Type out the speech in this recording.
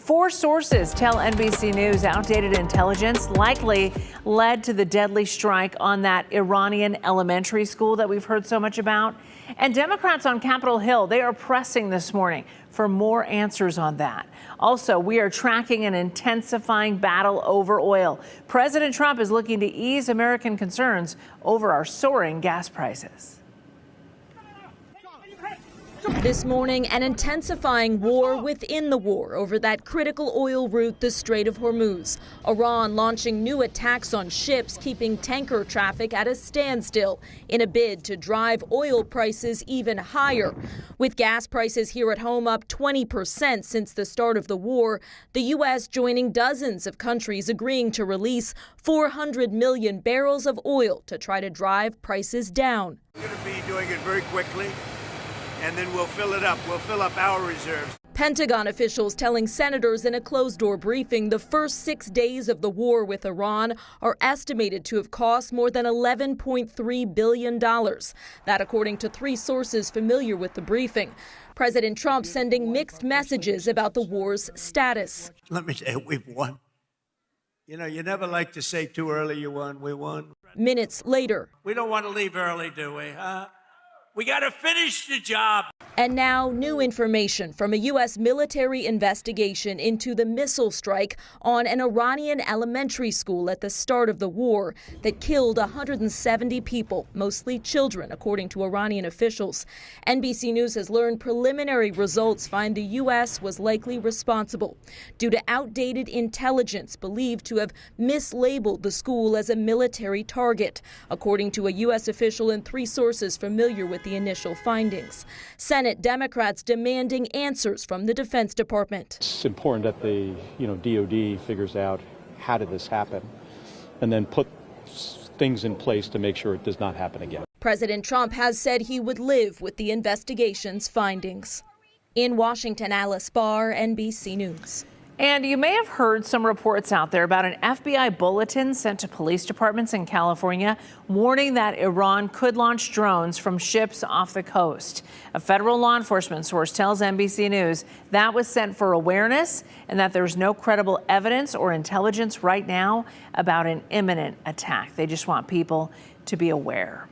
4 sources tell NBC News outdated intelligence likely led to the deadly strike on that Iranian elementary school that we've heard so much about. And Democrats on Capitol Hill, they are pressing this morning for more answers on that. Also, we are tracking an intensifying battle over oil. President Trump is looking to ease American concerns over our soaring gas prices. This morning, an intensifying war within the war over that critical oil route, the Strait of Hormuz. Iran launching new attacks on ships, keeping tanker traffic at a standstill in a bid to drive oil prices even higher. With gas prices here at home up 20% since the start of the war, the U.S. joining dozens of countries agreeing to release 400 million barrels of oil to try to drive prices down. We're going to be doing it very quickly, and then we'll fill it up. We'll fill up our reserves. Pentagon officials telling senators in a closed-door briefing the first 6 days of the war with Iran are estimated to have cost more than $11.3 billion. That according to 3 sources familiar with the briefing. President Trump sending mixed messages about the war's status. Let me tell you, we've won. You know, you never like to say too early you won. We won. Minutes later. We don't want to leave early, do we? We got to finish the job. And now new information from a U.S. military investigation into the missile strike on an Iranian elementary school at the start of the war that killed 170 people, mostly children, according to Iranian officials. NBC News has learned preliminary results find the U.S. was likely responsible due to outdated intelligence believed to have mislabeled the school as a military target, according to a U.S. official and 3 sources familiar with the initial findings. Senate Democrats demanding answers from the Defense Department. It's important that the DOD figures out how did this happen and then put things in place to make sure it does not happen again. President Trump has said he would live with the investigation's findings. In Washington, Alice Barr, NBC News. And you may have heard some reports out there about an FBI bulletin sent to police departments in California warning that Iran could launch drones from ships off the coast. A federal law enforcement source tells NBC News that was sent for awareness and that there's no credible evidence or intelligence right now about an imminent attack. They just want people to be aware.